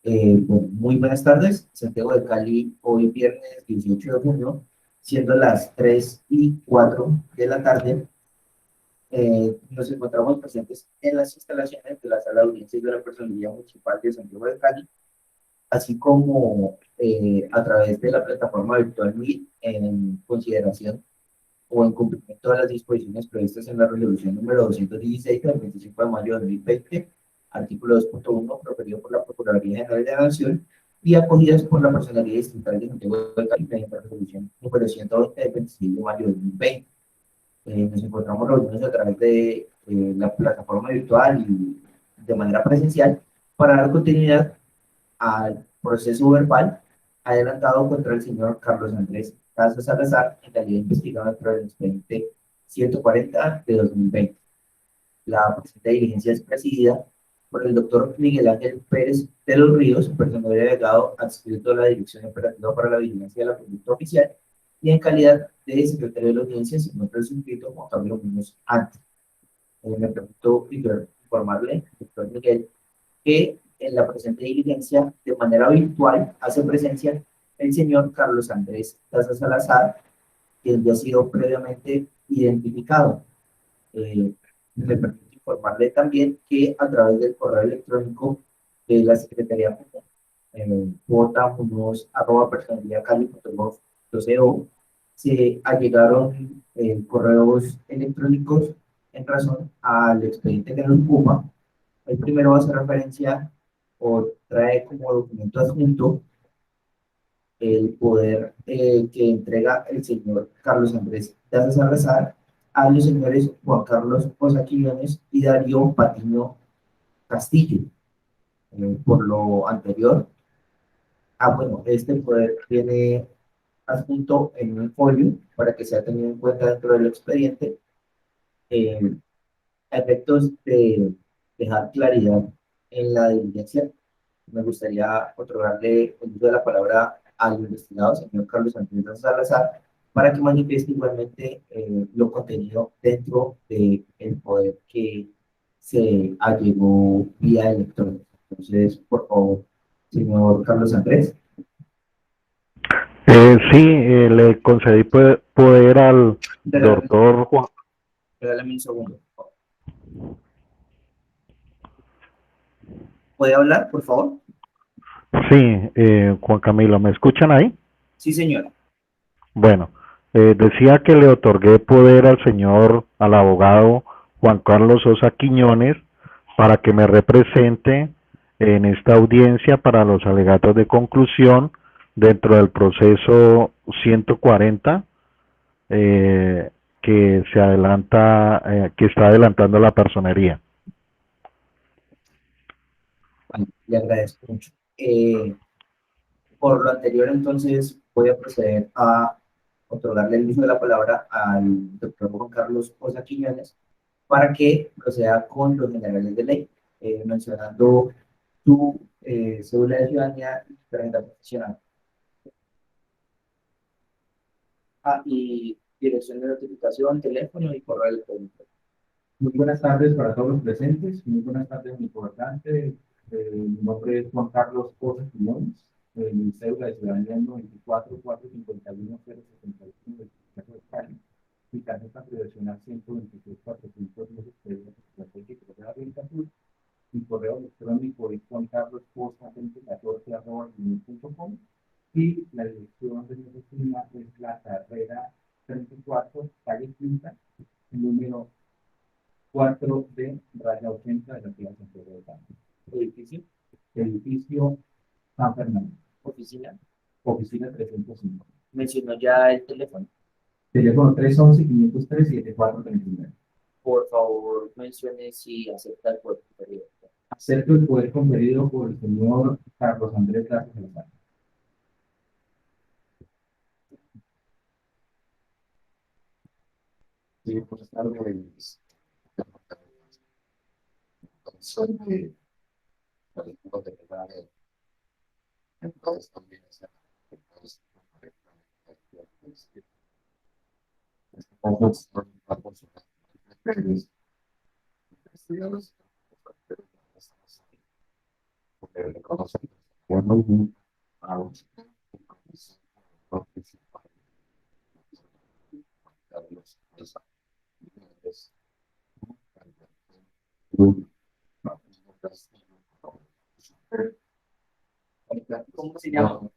Muy buenas tardes, Santiago de Cali, hoy viernes 18 de junio, siendo las 3:04 de la tarde. Nos encontramos presentes en las instalaciones de la Sala de Audiencias de la Personería Municipal de Santiago de Cali, así como a través de la plataforma virtual Meet, en consideración o en cumplimiento de las disposiciones previstas en la resolución número 216 del 25 de mayo de 2020, artículo 2.1, proferido por la Procuraduría General de la Nación y acogidas por la Personería Distrital de Santiago de Cali mediante la resolución número 120 del 26 de mayo de 2020. Nos encontramos reunidos a través de la plataforma virtual y de manera presencial para dar continuidad al proceso verbal adelantado contra el señor Carlos Andrés Caso Salazar en calidad de investigado dentro del expediente 140 de 2020. La presente diligencia es presidida por el doctor Miguel Ángel Pérez de los Ríos, personal delegado adscrito a la Dirección Operativa para la Vigilancia de la Conducta Oficial, y en calidad de secretario de la audiencia se encuentra el suscrito Juan Pablo Muñoz antes. Me pregunto informarle, doctor Miguel, que en la presente diligencia, de manera virtual, hace presencia el señor Carlos Andrés Daza Salazar, quien ya ha sido previamente identificado. Me permite informarle también que a través del correo electrónico de la Secretaría j.munoz@personaliacali.gov.co se allegaron correos electrónicos en razón al expediente que nos ocupa. El primero hace referencia o trae como documento adjunto el poder que entrega el señor Carlos Andrés Daza Salazar a los señores Juan Carlos Osaquillones y Darío Patiño Castillo. Por lo anterior, bueno, este poder viene adjunto en un folio para que sea tenido en cuenta dentro del expediente, eh, a efectos de dejar claridad en la diligencia. Me gustaría otorgarle el uso de la palabra al investigado, señor Carlos Andrés Salazar, para que manifieste igualmente lo contenido dentro del poder que se allegó vía electrónica. Entonces, por favor, señor Carlos Andrés. Sí, le concedí poder al Regálame, doctor Juan. regálame un segundo, por favor. ¿Puede hablar, por favor? Sí, Juan Camilo, ¿me escuchan ahí? Sí, señora. Bueno, decía que le otorgué poder al abogado Juan Carlos Sosa Quiñones para que me represente en esta audiencia para los alegatos de conclusión dentro del proceso 140 eh, que está adelantando la personería. Bueno, le agradezco mucho. Por lo anterior, entonces, voy a proceder a otorgarle el uso de la palabra al doctor Juan Carlos Osa Quiñones para que proceda con los generales de ley, mencionando su cédula de ciudadanía y tarjeta profesional. Y dirección de notificación, teléfono y correo electrónico. Muy buenas tardes para todos los presentes. Muy buenas tardes, mi importante. Mi nombre es Juan Carlos Poza Quiñones. Mi cédula de ciudadanía es 94451071 del Consejo de Cali. Mi tarjeta profesional 126.410 de la Renta Sur. Mi correo electrónico es juancarlos.poza2014@gmail.com y la dirección de mi oficina es la carrera 34, calle Quinta, número 4D, raya 80 de la ciudad de Santiago de Cali. Edificio, Edificio San Fernando, oficina. oficina 305. Mencionó ya el teléfono. Teléfono 311-503-7439. Por favor, mencione si acepta el cuerpo superior. Acepto el poder conferido por el señor Carlos Andrés Lazo Salazar. Sí, buenas tardes. Soy de la lectura de la entonces también entonces estamos investigados, reconocen Bueno, a participar Carlos Rosa. ¿Cómo se llama?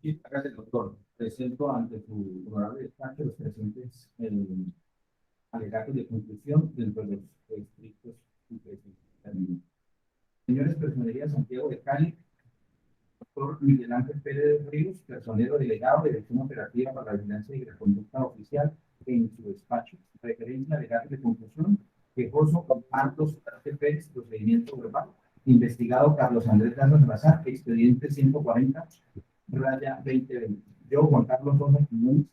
Y hágase el doctor. Presento ante su honorable despacho los presentes alegatos de conclusión dentro de los estrictos y precisos términos. Señores, Personería Santiago de Cali, doctor Miguel Ángel Pérez Ríos, personero delegado de Dirección Operativa para la Vigilancia y la Conducta Oficial en su despacho. Referencia alegatos de conclusión, quejoso Marcos Arte Pérez, procedimiento verbal. Investigado Carlos Andrés Garza Salazar, expediente 140, raya 2020. Yo, Juan Carlos Sosa Quiñones,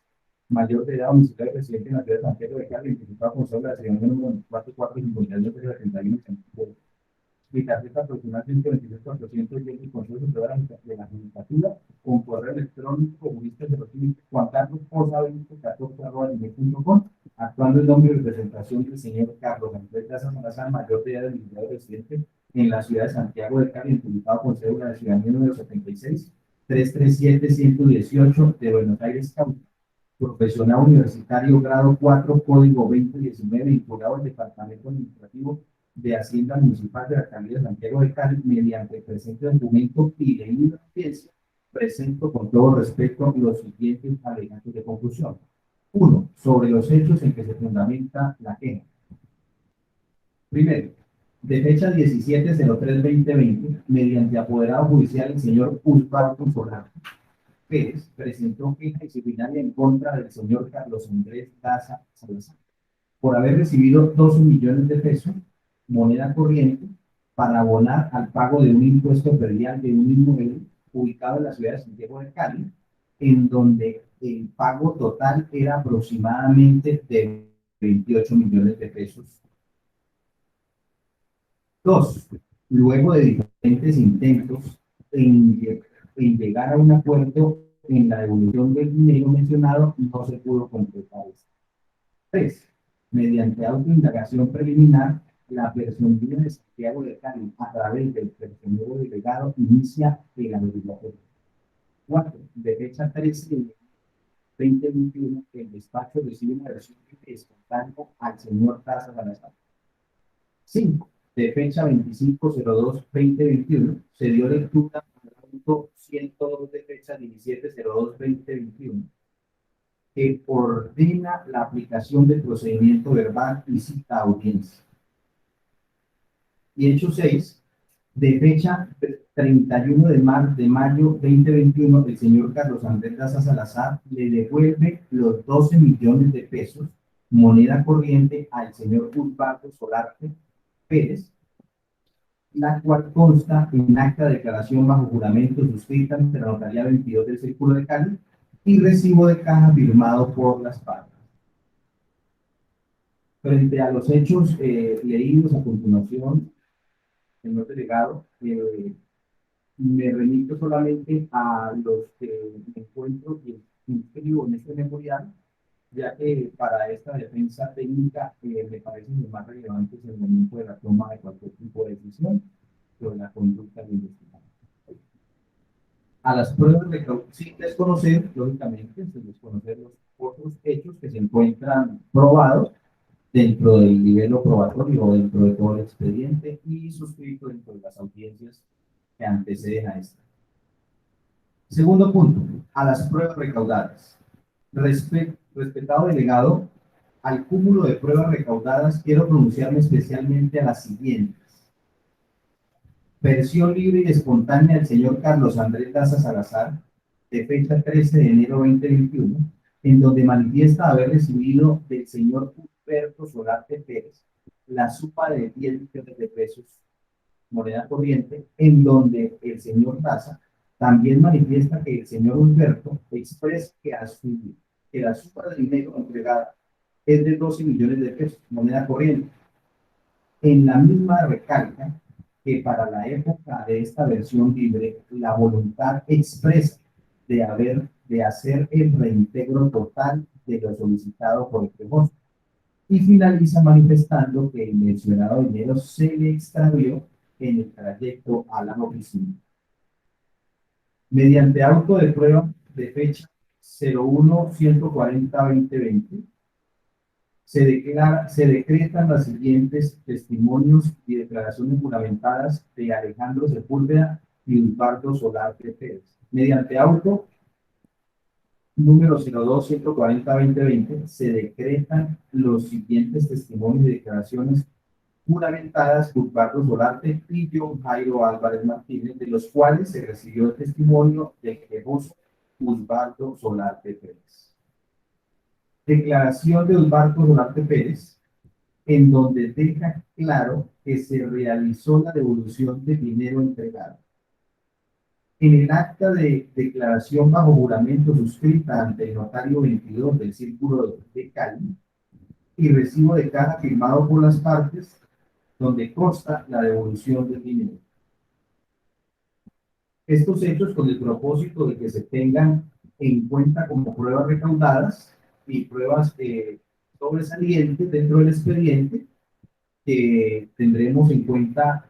mayor de edad, domiciliario residente en la ciudad de Santiago de Cali, identificado con cédula de seguimiento número 24451 mi tarjeta profesional 126.400 y el Consejo Superior de la Judicatura, con correo electrónico Juan Carlos Poza 2014@gmail.com, actuando en nombre y representación del señor Carlos Andrés Daza Salazar, mayor de edad, domiciliario residente en la ciudad de Santiago de Cali, identificado con cédula de ciudadanía número 76.337.118 de Buenos Aires, Cauca. Profesional universitario, grado 4, código 2019, vinculado al Departamento Administrativo de Hacienda Municipal de la Alcaldía de Santiago de Cali, mediante el presente documento y leída audiencia, presento con todo respeto los siguientes alegatos de conclusión. 1. Sobre los hechos en que se fundamenta la queja. Primero, de fecha 17/03/2020, mediante apoderado judicial, el señor Usbaldo Solano Pérez presentó queja disciplinaria en contra del señor Carlos Andrés Daza Salazar por haber recibido 12 millones de pesos, moneda corriente, para abonar al pago de un impuesto predial de un inmueble ubicado en la ciudad de Santiago de Cali, en donde el pago total era aproximadamente de 28 millones de pesos. 2. Luego de diferentes intentos en llegar a un acuerdo en la devolución del dinero mencionado, no se pudo concretar esto. 3. Mediante autoindagación preliminar, la personería de Santiago de Cali, a través del personero delegado, inicia el averiguatorio. 4. De fecha 13/2021, el despacho recibe una versión espontánea al señor Daza Salazar. 5. De fecha 25/02/2021, se dio lectura al punto 102 de fecha 17/02/2021, que ordena la aplicación del procedimiento verbal y cita a audiencia. Y hecho 6, de fecha 31/mayo 2021, el señor Carlos Andrés Daza Salazar le devuelve los 12 millones de pesos, moneda corriente, al señor Usbaldo Solarte Pérez, la cual consta en acta de declaración bajo juramento suscrita ante la Notaría 22 del Círculo de Cali y recibo de caja firmado por las partes. Frente a los hechos leídos a continuación, señor delegado, me remito solamente a los que me encuentro y inscribo en este memorial, ya que para esta defensa técnica me parece lo más relevante es el momento de la toma de cualquier tipo de decisión sobre la conducta del investigado. A las pruebas sin desconocer, lógicamente, sin desconocer los otros hechos que se encuentran probados dentro del nivel probatorio o dentro de todo el expediente y suscrito dentro de las audiencias que anteceden a esta. Segundo punto, a las pruebas recaudadas. Respetado delegado, al cúmulo de pruebas recaudadas quiero pronunciarme especialmente a las siguientes. Versión libre y espontánea del señor Carlos Andrés Daza Salazar, de fecha 13 de enero 2021, en donde manifiesta haber recibido del señor Humberto Solarte Pérez la suma de 10 millones de pesos, moneda corriente, en donde el señor Daza también manifiesta que el señor Humberto expresa que la suma de dinero entregada es de 12 millones de pesos, moneda corriente. En la misma recalca que para la época de esta versión libre, la voluntad expresa de hacer el reintegro total de lo solicitado por el pregoso. Y finaliza manifestando que el mencionado dinero se le extravió en el trayecto a la oficina. Mediante auto de prueba de fecha 01-140-2020, se decretan las siguientes testimonios y declaraciones juramentadas de Alejandro Sepúlveda y Osvaldo Solarte Pérez. Mediante auto número 02-140-2020, se decretan los siguientes testimonios y declaraciones juramentadas por Osvaldo Solarte y John Jairo Álvarez Martínez, de los cuales se recibió el testimonio del quejoso Osvaldo Solarte Pérez. Declaración de Osvaldo Solarte Pérez, en donde deja claro que se realizó la devolución de dinero entregado. En el acta de declaración bajo juramento suscrita ante el notario 22 del Círculo de Cali y recibo de caja firmado por las partes, donde consta la devolución del dinero. Estos hechos con el propósito de que se tengan en cuenta como pruebas recaudadas y pruebas sobresalientes dentro del expediente que tendremos en cuenta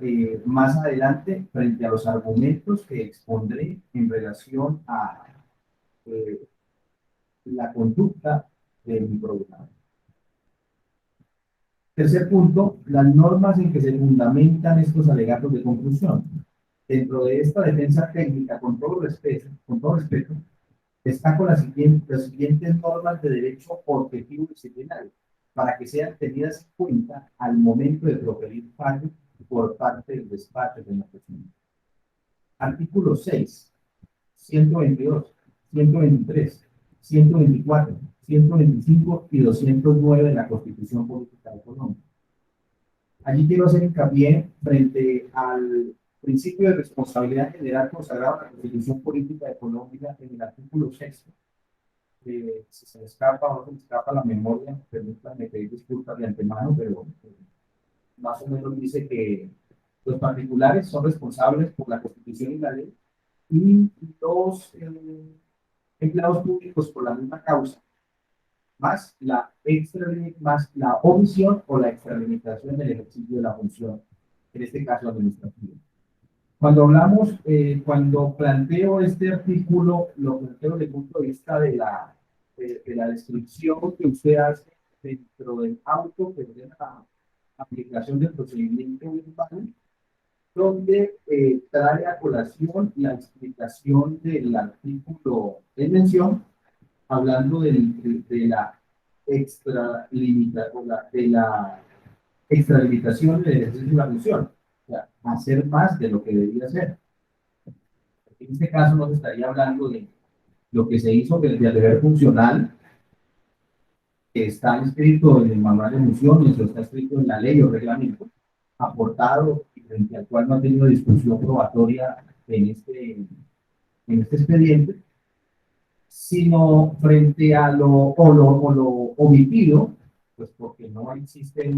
más adelante frente a los argumentos que expondré en relación a la conducta de mi programa. Tercer punto, las normas en que se fundamentan estos alegatos de conclusión. Dentro de esta defensa técnica, con todo respeto, destaco las siguientes normas de derecho objetivo disciplinario para que sean tenidas en cuenta al momento de proferir fallo por parte del despacho de la persona. Artículo 6, 122, 123, 124, 125 y 209 de la Constitución Política de Colombia. Allí quiero hacer hincapié frente al principio de responsabilidad general consagrado en la Constitución Política de Colombia en el artículo 6. Si se me escapa o no se me escapa la memoria, permítanme pedir disculpas de antemano, pero más o menos dice que los particulares son responsables por la Constitución y la ley y los empleados públicos por la misma causa, más la omisión o la extralimitación del ejercicio de la función, en este caso administrativa. Cuando hablamos, cuando planteo este artículo, lo planteo desde el punto de vista de la descripción que usted hace dentro del auto que ordena la aplicación del procedimiento verbal, donde trae a colación la explicación del artículo de mención, hablando de la extralimitación del ejercicio de la función. O sea, hacer más de lo que debería hacer. En este caso nos estaría hablando de lo que se hizo del deber funcional, que está escrito en el manual de funciones o está escrito en la ley o reglamento, aportado y frente al cual no ha tenido discusión probatoria en este expediente, sino frente a lo omitido, pues porque no existe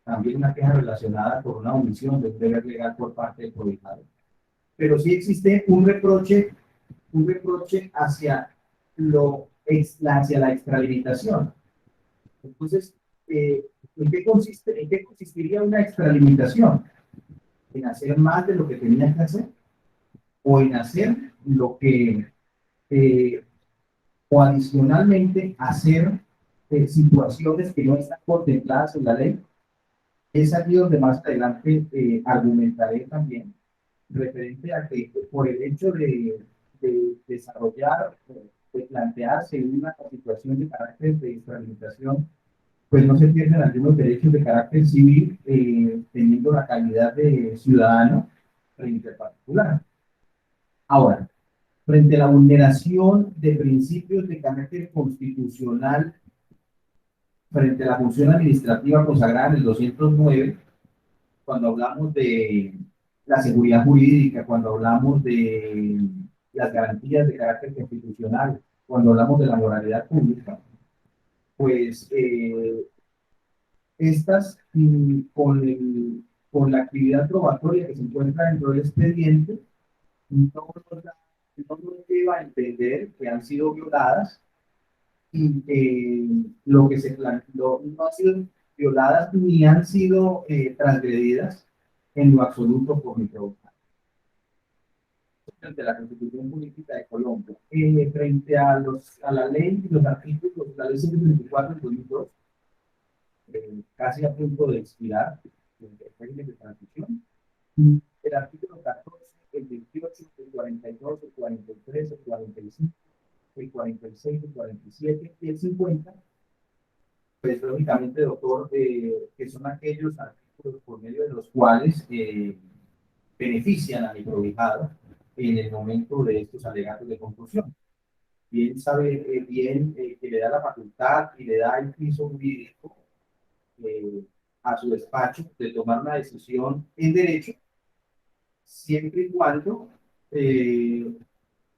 también una queja relacionada con una omisión de un deber legal por parte del cobijado. Pero sí existe un reproche hacia hacia la extralimitación. Entonces, ¿en qué consistiría una extralimitación? En hacer más de lo que tenía que hacer, o en hacer lo que, o adicionalmente hacer situaciones que no están contempladas en la ley. Es aquí donde más adelante argumentaré también, referente a que por el hecho de desarrollar, de plantearse una situación de carácter de extralimitación, pues no se pierden algunos derechos de carácter civil, teniendo la calidad de ciudadano frente al particular. Ahora, frente a la vulneración de principios de carácter constitucional, frente a la función administrativa consagrada en el 209, cuando hablamos de la seguridad jurídica, cuando hablamos de las garantías de carácter constitucional, cuando hablamos de la moralidad pública, pues estas con la actividad probatoria que se encuentra dentro del expediente, no nos lleva a entender que han sido violadas y lo que se planteó no han sido violadas ni han sido transgredidas en lo absoluto por mi trabajo. Frente a la Constitución Política de Colombia, frente a la ley y los artículos, la ley 124 del 2002, casi a punto de expirar, el régimen de transición, el artículo 14, el 28, el 42, el 43, el 45, el 46, el 47 y el 50, pues lógicamente, doctor, que son aquellos artículos por medio de los cuales benefician al microhijado en el momento de estos alegatos de conclusión. Bien sabe que le da la facultad y le da el piso jurídico a su despacho de tomar una decisión en derecho, siempre y cuando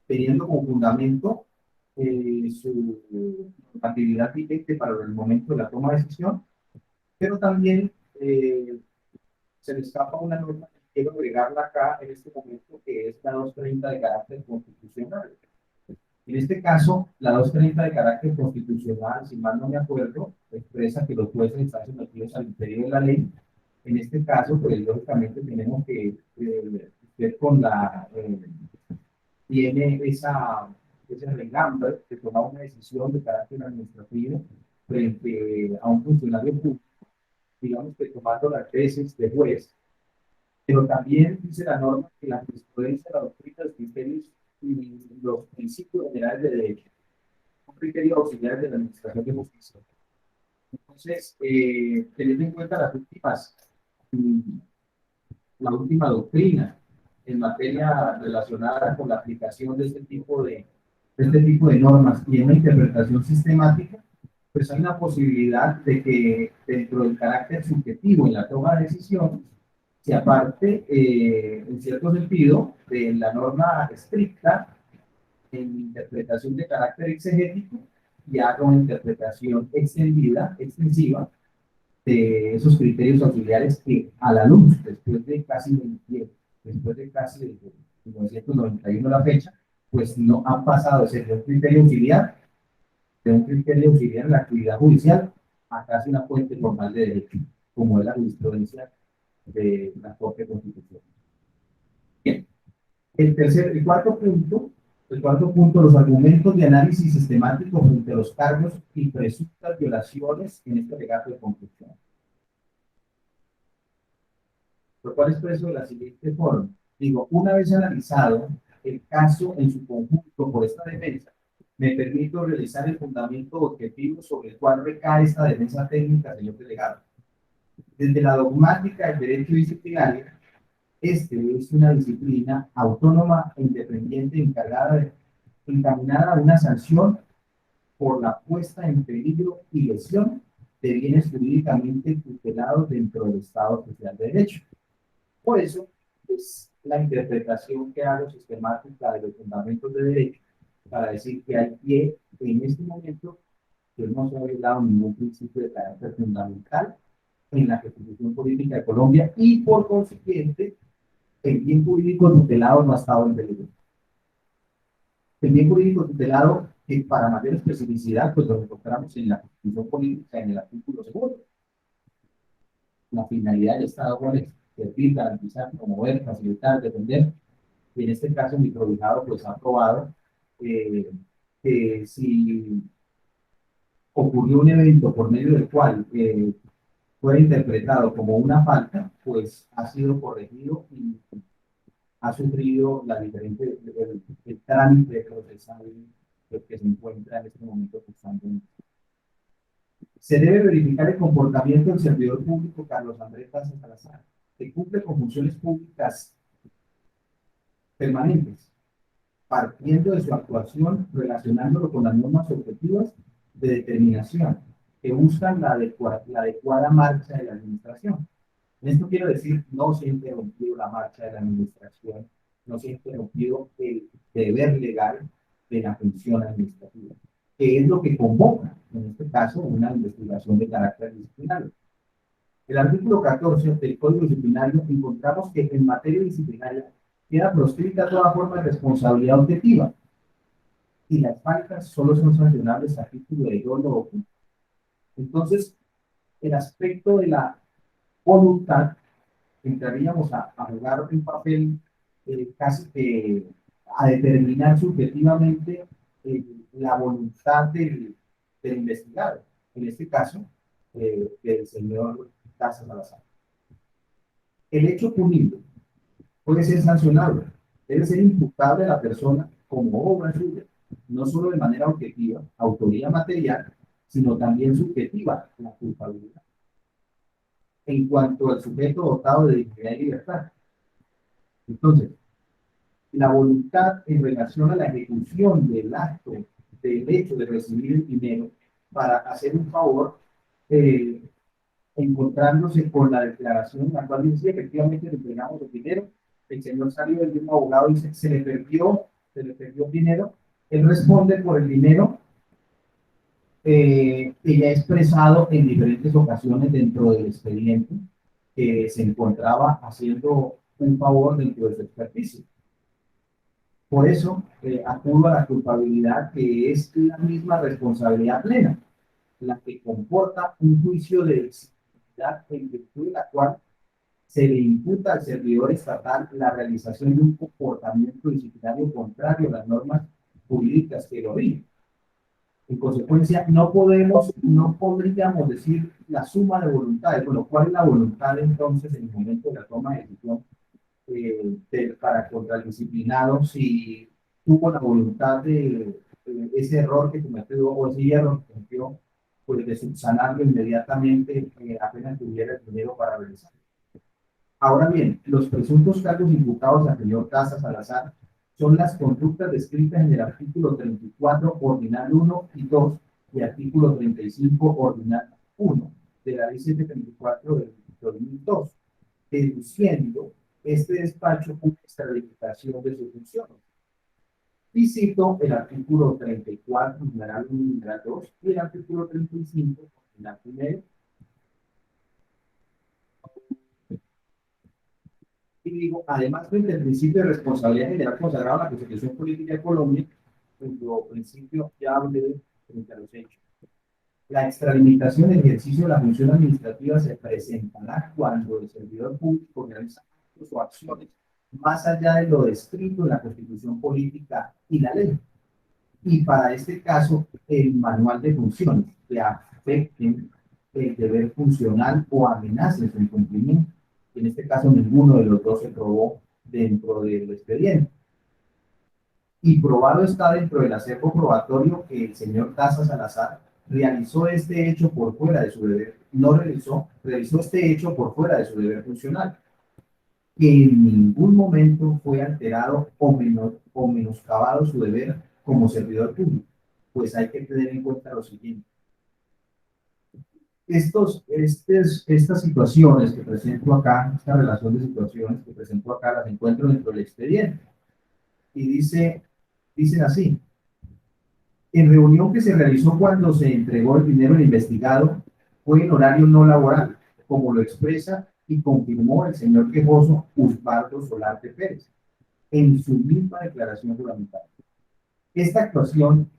teniendo como fundamento su actividad vigente para el momento de la toma de decisión, pero también se le escapa una norma que quiero agregarla acá en este momento, que es la 230 de carácter constitucional. En este caso, la 230 de carácter constitucional, si mal no me acuerdo, expresa que los jueces están sometidos al imperio de la ley. En este caso, pues lógicamente tenemos que ver con la tiene ese regambre de tomar una decisión de carácter administrativo frente a un funcionario público, digamos que tomando las tesis de juez, pero también dice la norma que la jurisprudencia, la doctrina, los criterios y los principios generales de derecho son criterios auxiliares de la administración de justicia. Entonces, teniendo en cuenta la última doctrina en materia relacionada con la aplicación de este tipo de normas y en una interpretación sistemática, pues hay una posibilidad de que dentro del carácter subjetivo en la toma de decisiones se aparte, en cierto sentido, de la norma estricta en interpretación de carácter exegético y haga una interpretación extensiva de esos criterios auxiliares que a la luz, después de casi 1991 la fecha, pues no han pasado de ser de un criterio auxiliar en la actividad judicial a casi una fuente formal de derecho, como es la jurisprudencia de la Corte Constitucional. Bien, el cuarto punto, los argumentos de análisis sistemático frente a los cargos y presuntas violaciones en este alegato de conclusión. Lo cual expreso de la siguiente forma. Digo, una vez analizado el caso en su conjunto por esta defensa, me permito realizar el fundamento objetivo sobre el cual recae esta defensa técnica, señor delegado. Desde la dogmática del derecho disciplinario, este es una disciplina autónoma e independiente encaminada a una sanción por la puesta en peligro y lesión de bienes jurídicamente tutelados dentro del Estado Social de Derecho. Por eso es la interpretación que hago sistemática de los fundamentos de derecho para decir que hay pie en este momento que no se ha violado ningún principio de carácter fundamental en la Constitución Política de Colombia y por consiguiente el bien jurídico tutelado no ha estado en peligro. El bien jurídico tutelado que para mayor especificidad, pues lo encontramos en la Constitución Política en el artículo 2. La finalidad del Estado, ¿cuál es? Servir, garantizar, promover, facilitar, defender. Y en este caso, mi prohijado pues ha aprobado eh, que si ocurrió un evento por medio del cual fue interpretado como una falta, pues ha sido corregido y ha sufrido la diferente, el trámite procesal que se encuentra en este momento cursando. Se debe verificar el comportamiento del servidor público Carlos Andrés Taza Salazar, que cumple con funciones públicas permanentes, partiendo de su actuación relacionándolo con las normas objetivas de determinación que buscan la adecuada marcha de la administración. Esto quiero decir, no se ha interrumpido la marcha de la administración, no se ha interrumpido el deber legal de la función administrativa, que es lo que convoca, en este caso, una investigación de carácter disciplinario. El artículo 14 del Código Disciplinario encontramos que en materia disciplinaria queda proscrita toda forma de responsabilidad objetiva y las faltas solo son sancionables a título de dolo o culpa. Entonces, el aspecto de la voluntad entraríamos a jugar un papel casi que a determinar subjetivamente la voluntad del investigado, en este caso, del señor Taza Salazar. El hecho punible puede ser sancionable, debe ser imputable a la persona como obra suya, no solo de manera objetiva, autoría material, sino también subjetiva, la culpabilidad. En cuanto al sujeto dotado de dignidad y libertad. Entonces, la voluntad en relación a la ejecución del acto, del hecho de recibir el dinero para hacer un favor, encontrándose con la declaración en la cual dice efectivamente le entregamos el dinero, el señor salió del mismo abogado y dice se le perdió el dinero, él responde por el dinero que ya ha expresado en diferentes ocasiones dentro del expediente que se encontraba haciendo un favor dentro de su experticia. Por eso acudo a la culpabilidad, que es la misma responsabilidad plena, la que comporta un juicio de disciplinaridad en virtud de la cual se le imputa al servidor estatal la realización de un comportamiento disciplinario contrario a las normas jurídicas que lo rigen. En consecuencia, no podríamos decir la suma de voluntades. Bueno, ¿cuál es la voluntad entonces en el momento de la toma de decisión para contra el disciplinado? Si tuvo la voluntad de ese error que cometió o ese hierro que cometió, pues de subsanarlo inmediatamente apenas tuviera el dinero para realizarlo. Ahora bien, los presuntos cargos imputados al señor Taza Salazar son las conductas descritas en el artículo 34, ordinal 1 y 2, y artículo 35, ordinal 1, de la ley 734 del 2002, deduciendo este despacho una extralimitación de sus funciones. Y cito el artículo 34, numeral 1 y numeral 2, y el artículo 35, ordinal 1. Y digo, además, frente al principio de responsabilidad general consagrado en la Constitución Política de Colombia, cuyo principio ya hablé frente a los hechos. La extralimitación del ejercicio de la función administrativa se presentará cuando el servidor público realiza actos o acciones más allá de lo descrito en la Constitución Política y la ley. Y para este caso, el manual de funciones que afecten el deber funcional o amenacen su incumplimiento. En este caso, ninguno de los dos se probó dentro del expediente. Y probado está dentro del acervo probatorio que el señor Taza Salazar realizó este hecho por fuera de su deber, realizó este hecho por fuera de su deber funcional, que en ningún momento fue alterado o menoscabado su deber como servidor público. Pues hay que tener en cuenta lo siguiente. Estas situaciones que presento acá, esta relación de situaciones que presento acá, las encuentro dentro del expediente. Y dicen así: en reunión que se realizó cuando se entregó el dinero al investigado, fue en horario no laboral, como lo expresa y confirmó el señor quejoso Osvaldo Solarte Pérez, en su misma declaración juramental. Esta actuación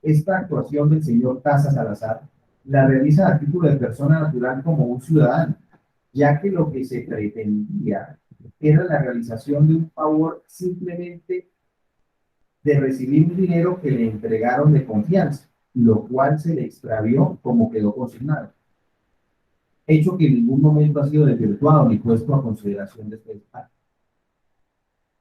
Esta actuación del señor Taza Salazar la realiza a título de persona natural como un ciudadano, ya que lo que se pretendía era la realización de un favor simplemente de recibir un dinero que le entregaron de confianza, lo cual se le extravió como quedó consignado, hecho que en ningún momento ha sido desvirtuado ni puesto a consideración de este despacho.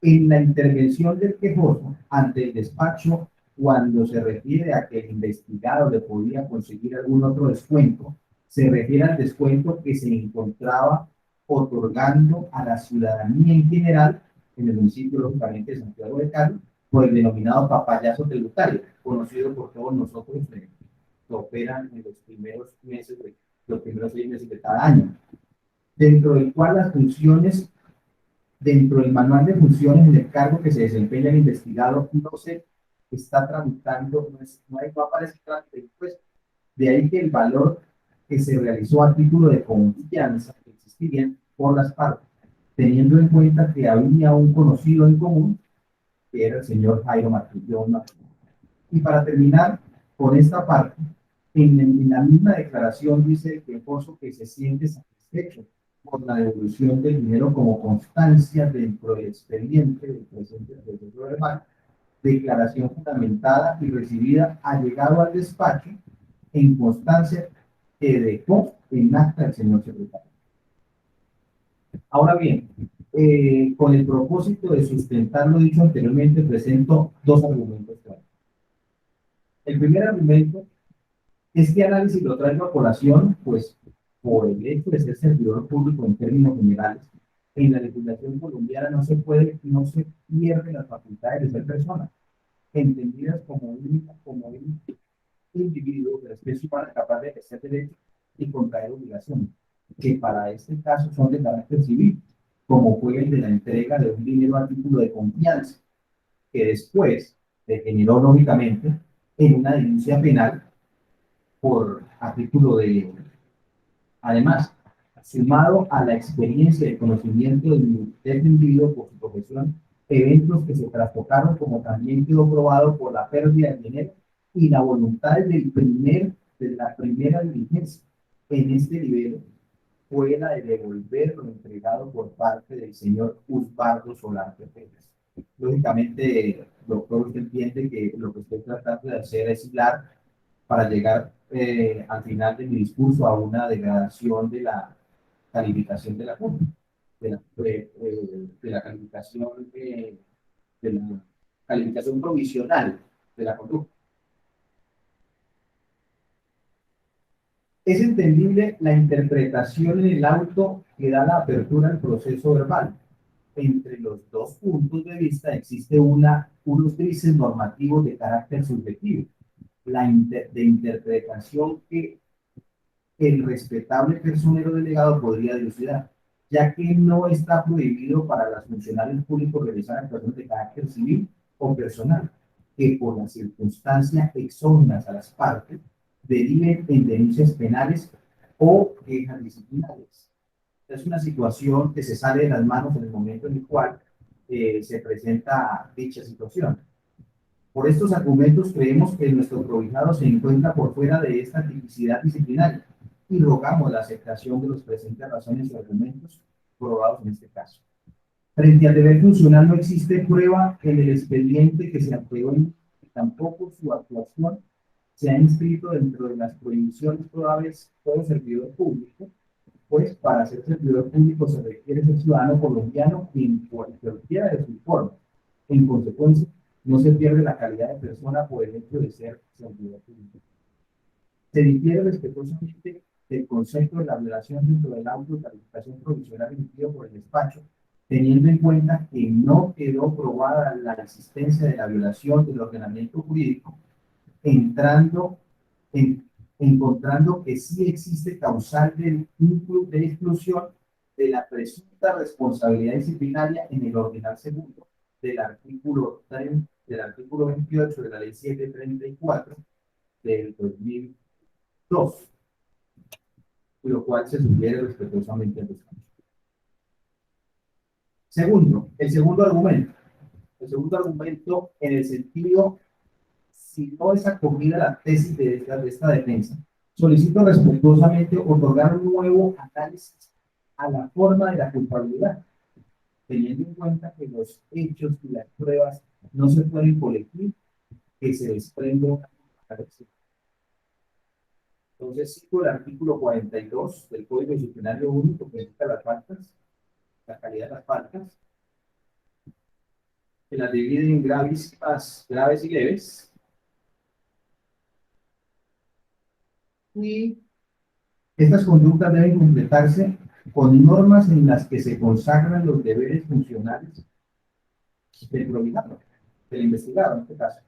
En la intervención del quejoso ante el despacho, cuando se refiere a que el investigado le podía conseguir algún otro descuento, se refiere al descuento que se encontraba otorgando a la ciudadanía en general, en el municipio, lógicamente, de Santiago de Cali, por el denominado papayazo tributario, conocido por todos nosotros que operan en los primeros meses, los primeros 6 meses de cada año, dentro del cual las funciones dentro del manual de funciones en el cargo que se desempeña el investigado no se está tramitando, no aparece pues, de ahí que el valor que se realizó a título de confianza que existiría por las partes, teniendo en cuenta que había un conocido en común, que era el señor Jairo Martínez. Y para terminar con esta parte, en la misma declaración dice el quejoso que se siente satisfecho por la devolución del dinero como constancia dentro del expediente del presente proceso verbal, declaración fundamentada y recibida allegado al despacho en constancia que dejó en acta el señor secretario. Ahora bien, con el propósito de sustentar lo dicho anteriormente, presento dos argumentos claros. El primer argumento, este análisis lo traigo a colación, pues, por el hecho de ser servidor público en términos generales. En la legislación colombiana no se pierden las facultades de ser persona, entendidas como un individuo de la especie humana capaz de ejercer derechos y contraer obligaciones, que para este caso son de carácter civil, como fue el de la entrega de un dinero a título de confianza, que después degeneró lógicamente en una denuncia penal por artículo de, además, sumado a la experiencia y conocimiento del individuo por su profesión, eventos que se trastocaron, como también quedó probado por la pérdida de dinero y la voluntad de la primera diligencia en este nivel fue la de devolver lo entregado por parte del señor Usbardo Solarte Pérez. Lógicamente, doctor, usted entiende que lo que estoy tratando de hacer es hilar para llegar al final de mi discurso a una degradación de la calificación de la Junta, de la calificación de la calificación provisional de la conducta. Es entendible la interpretación en el auto que da la apertura al proceso verbal. Entre los dos puntos de vista existe unos grises normativos de carácter subjetivo, de interpretación que el respetable personero delegado podría dilucidar, ya que no está prohibido para los funcionarios públicos realizar actuaciones de carácter civil o personal, que por las circunstancias exógenas a las partes deriven en denuncias penales o quejas disciplinarias. Es una situación que se sale de las manos en el momento en el cual se presenta dicha situación. Por estos argumentos creemos que nuestro provisionado se encuentra por fuera de esta tipicidad disciplinaria y rogamos la aceptación de los presentes razones y argumentos probados en este caso. Frente al deber funcional no existe prueba en el expediente que se apruebe y tampoco su actuación se ha inscrito dentro de las prohibiciones probables todo servidor público, pues para ser servidor público se requiere ser ciudadano colombiano en cualquiera de sus formas. En consecuencia, no se pierde la calidad de persona por el hecho de ser servidor público. Se difiere respetuosamente del concepto de la violación dentro del auto de calificación provisional emitido por el despacho, teniendo en cuenta que no quedó probada la existencia de la violación del ordenamiento jurídico, encontrando que sí existe causal de exclusión de la presunta responsabilidad disciplinaria en el ordenal segundo del artículo 28 de la ley 734 del 2002, lo cual se sugiere respetuosamente al despacho. El segundo argumento en el sentido si no es acogida la tesis de esta defensa, solicito respetuosamente otorgar un nuevo análisis a la forma de la culpabilidad, teniendo en cuenta que los hechos y las pruebas no se pueden colegir, que se desprende una agresión. Entonces, cito el artículo 42 del Código Disciplinario Único que indica las faltas, la calidad de las faltas, que las divide en gravísimas, graves y leves. Y estas conductas deben completarse con normas en las que se consagran los deberes funcionales del probado, del investigado en este caso.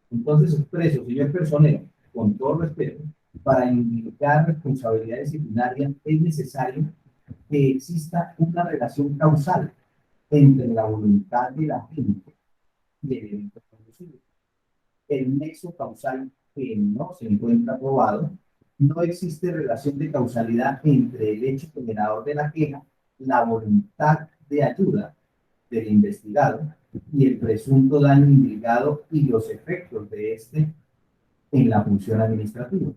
Entonces expreso, señor personero, con todo respeto, para indicar responsabilidad disciplinaria es necesario que exista una relación causal entre la voluntad de la gente y el evento producido. El nexo causal que no se encuentra probado, no existe relación de causalidad entre el hecho generador de la queja, la voluntad de ayuda del investigado y el presunto daño indicado y los efectos de este en la función administrativa.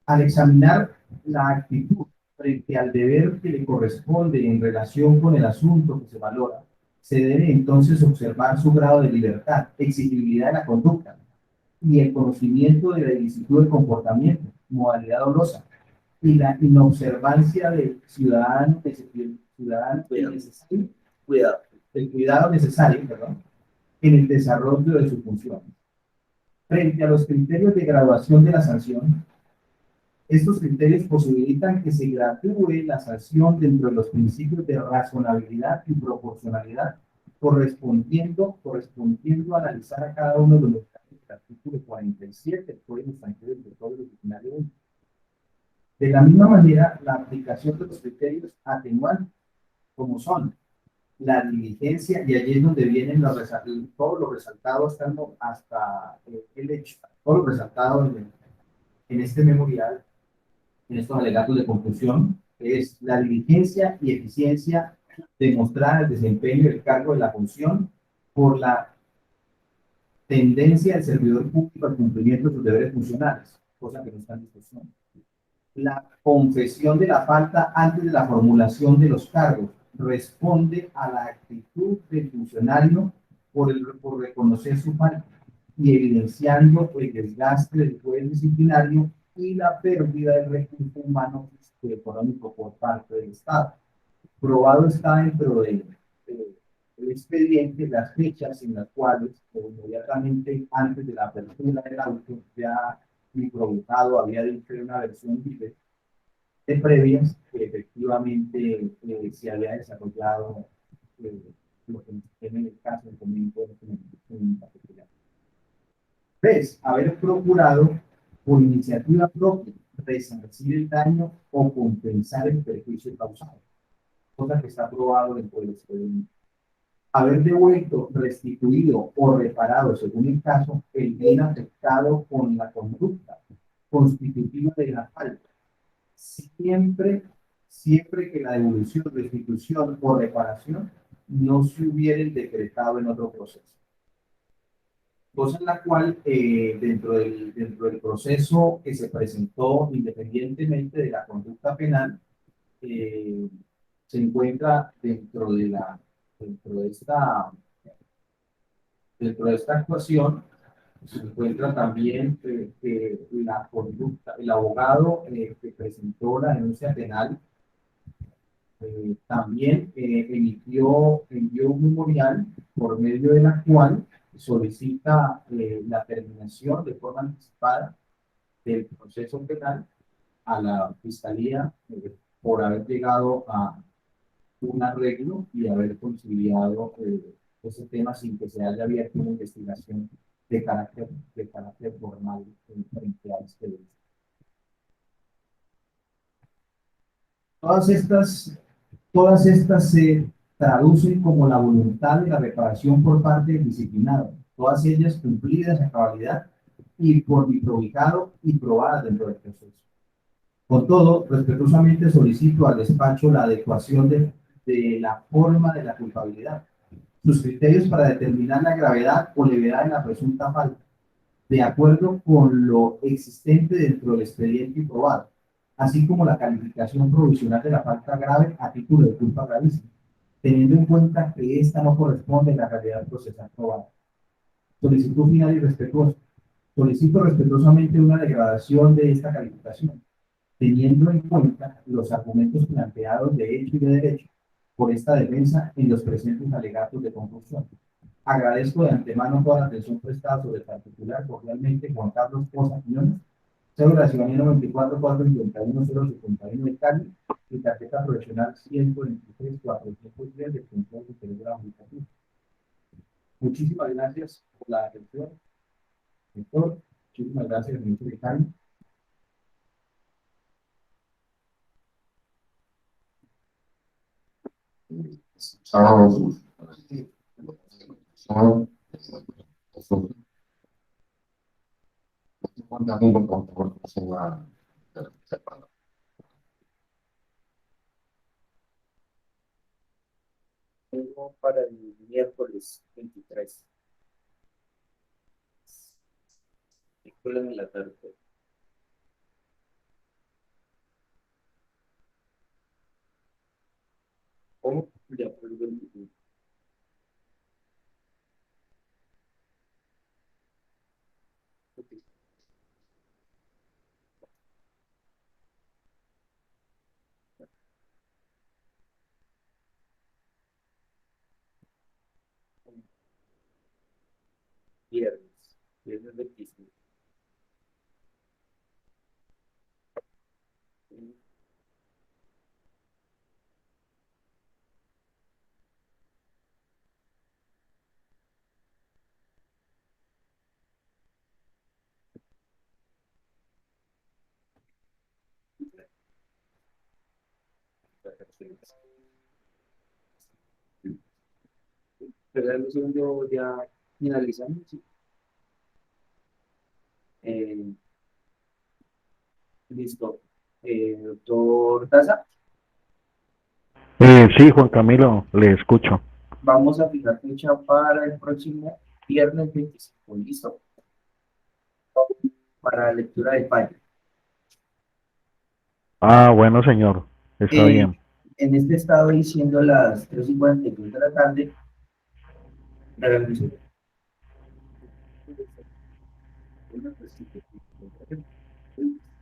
Al examinar la actitud frente al deber que le corresponde en relación con el asunto que se valora, se debe entonces observar su grado de libertad, exigibilidad de la conducta y el conocimiento de la ilicitud del comportamiento, modalidad dolosa y la inobservancia del ciudadano necesario, el cuidado necesario, perdón, en el desarrollo de sus funciones. Frente a los criterios de graduación de la sanción, estos criterios posibilitan que se gradúe la sanción dentro de los principios de razonabilidad y proporcionalidad, correspondiendo a analizar a cada uno de los casos del artículo 47 del Código Extranjero del Código Disciplinario 1. De la misma manera, la aplicación de los criterios atenuantes, como son la diligencia, y allí es donde vienen todo lo resaltado hasta el hecho, todo lo resaltado en este memorial, en estos alegatos de conclusión, es la diligencia y eficiencia de mostrar el desempeño del cargo de la función por la tendencia del servidor público al cumplimiento de sus deberes funcionales, cosa que no está en discusión. La confesión de la falta antes de la formulación de los cargos responde a la actitud del funcionario por reconocer su falta y evidenciando el desgaste del poder disciplinario y la pérdida del recurso humano y económico por parte del Estado. Probado está dentro del expediente las fechas en las cuales, inmediatamente antes de la apertura del auto, ya mi provocado había dicho una versión libre de previas que efectivamente se había desarrollado lo que en el caso del comento en particular. 3. Haber procurado por iniciativa propia resarcir el daño o compensar el perjuicio causado, cosa que está aprobado dentro del expediente. Haber devuelto, restituido o reparado, según el caso, el bien afectado con la conducta constitutiva de la falta, siempre que la devolución, restitución o reparación no se hubieran decretado en otro proceso. Cosa en la cual, dentro del proceso que se presentó, independientemente de la conducta penal, se encuentra dentro de esta actuación, se encuentra también la conducta, el abogado que presentó la denuncia penal también envió un memorial por medio de la cual solicita la terminación de forma anticipada del proceso penal a la Fiscalía por haber llegado a un arreglo y haber conciliado ese tema sin que se haya abierto una investigación de carácter formal frente a este delito. Todas estas se traducen como la voluntad de la reparación por parte del disciplinado, todas ellas cumplidas a cabalidad y por mi probijado y probadas dentro del proceso. Con todo, respetuosamente solicito al despacho la adecuación de la forma de la culpabilidad, sus criterios para determinar la gravedad o levedad de la presunta falta, de acuerdo con lo existente dentro del expediente probado, así como la calificación provisional de la falta grave a título de culpa gravísima, teniendo en cuenta que ésta no corresponde a la realidad procesal probada. Solicitud final y respetuosa. Solicito respetuosamente una degradación de esta calificación, teniendo en cuenta los argumentos planteados de hecho y de derecho por esta defensa en los presentes alegatos de conclusión. Agradezco de antemano toda la atención prestada sobre el particular, cordialmente Juan Carlos Poza Quiñones, cédula ciudadanía 94-41071 de Cali y tarjeta profesional 123-410 del Control Superior de la Judicatura. Muchísimas gracias por la atención, doctor. Muchísimas gracias, ministro de Cali. Sábados, Tengo para el miércoles 23. Miércoles en la tarde. O de acuerdo al viernes. Viernes 25. Pero el segundo ya finalizamos. ¿Sí? Eh, listo. Doctor Taza, Sí, Juan Camilo, le escucho. vamos a fijar fecha para el próximo viernes 25. Listo. Para lectura de fallo. Ah, bueno, señor, está Eh, bien. en este estado diciendo las 3:43 de la tarde.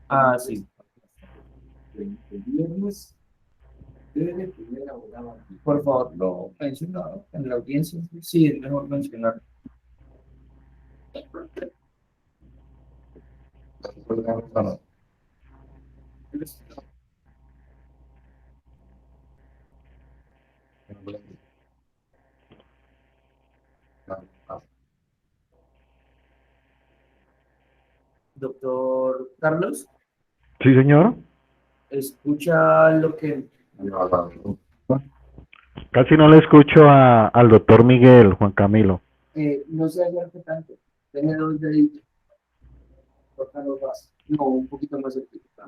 Ah, sí. El viernes debe tener abogado aquí. Por favor, lo mencionado en la audiencia. Sí, es mejor mencionar. Doctor Carlos, Sí, señor. escucha lo que Casi no le escucho al doctor Miguel, Juan Camilo. no se acerque tanto. Tiene dos deditos. Tócalo más. No, un poquito más cerquita.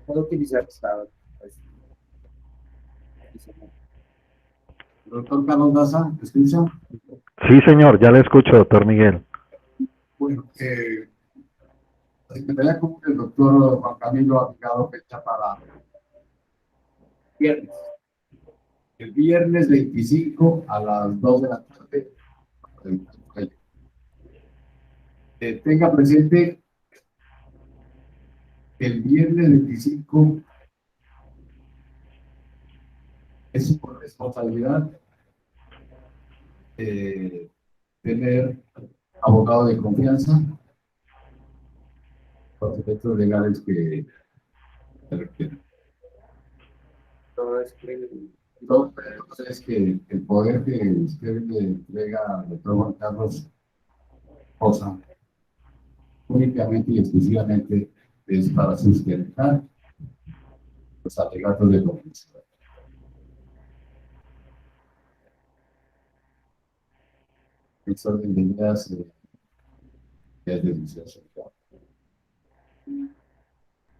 Puedo utilizar esta. Pues, doctor Carlos Daza, ¿me escucha? Sí, señor, ya le escucho, doctor Miguel. Bueno, la Secretaría Común del doctor Juan Camilo ha fijado fecha para viernes. el viernes 25 a las 2 de la tarde. Tenga presente que el viernes 25 es su responsabilidad tener abogado de confianza, los efectos legales que se requieren. Todo es Entonces, que el poder que usted le entrega al doctor Juan Carlos Poza únicamente y exclusivamente es para sustentar los alegatos de confianza. Esta orden de ideas es delicioso.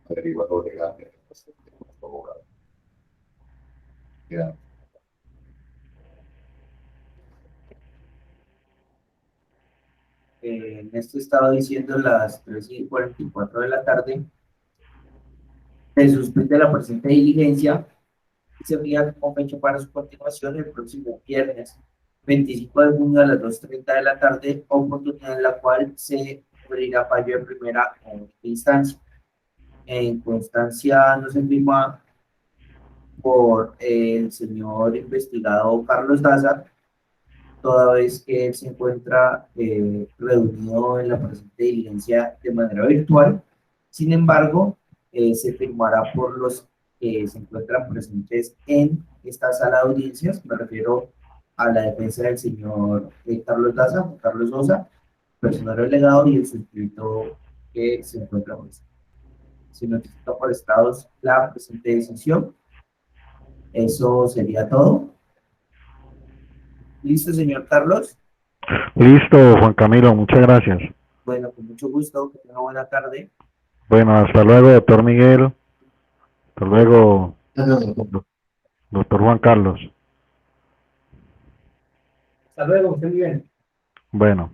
Averiguador legal. abogado. Queda. En esto estaba diciendo las 3:44 de la tarde, se suspende la presente diligencia y se fija como fecha para su continuación el próximo viernes 25 de junio a las 2:30 de la tarde, oportunidad en la cual se abrirá fallo de primera o única instancia. En constancia no se firma por el señor investigado Carlos Daza, toda vez que él se encuentra reunido en la presente diligencia de manera virtual. Sin embargo, se firmará por los que se encuentran presentes en esta sala de audiencias. Me refiero a la defensa del señor Carlos Daza, Juan Carlos Sosa, personal delegado y el suscrito que se encuentra presente. Se notifica por estados la presente decisión. Eso sería todo. ¿Listo, señor Carlos? Listo, Juan Camilo, muchas gracias. Bueno, con mucho gusto, que tenga buena tarde. Bueno, hasta luego, doctor Miguel. Hasta luego, doctor Juan Carlos. Hasta luego, que estén bien. Bueno.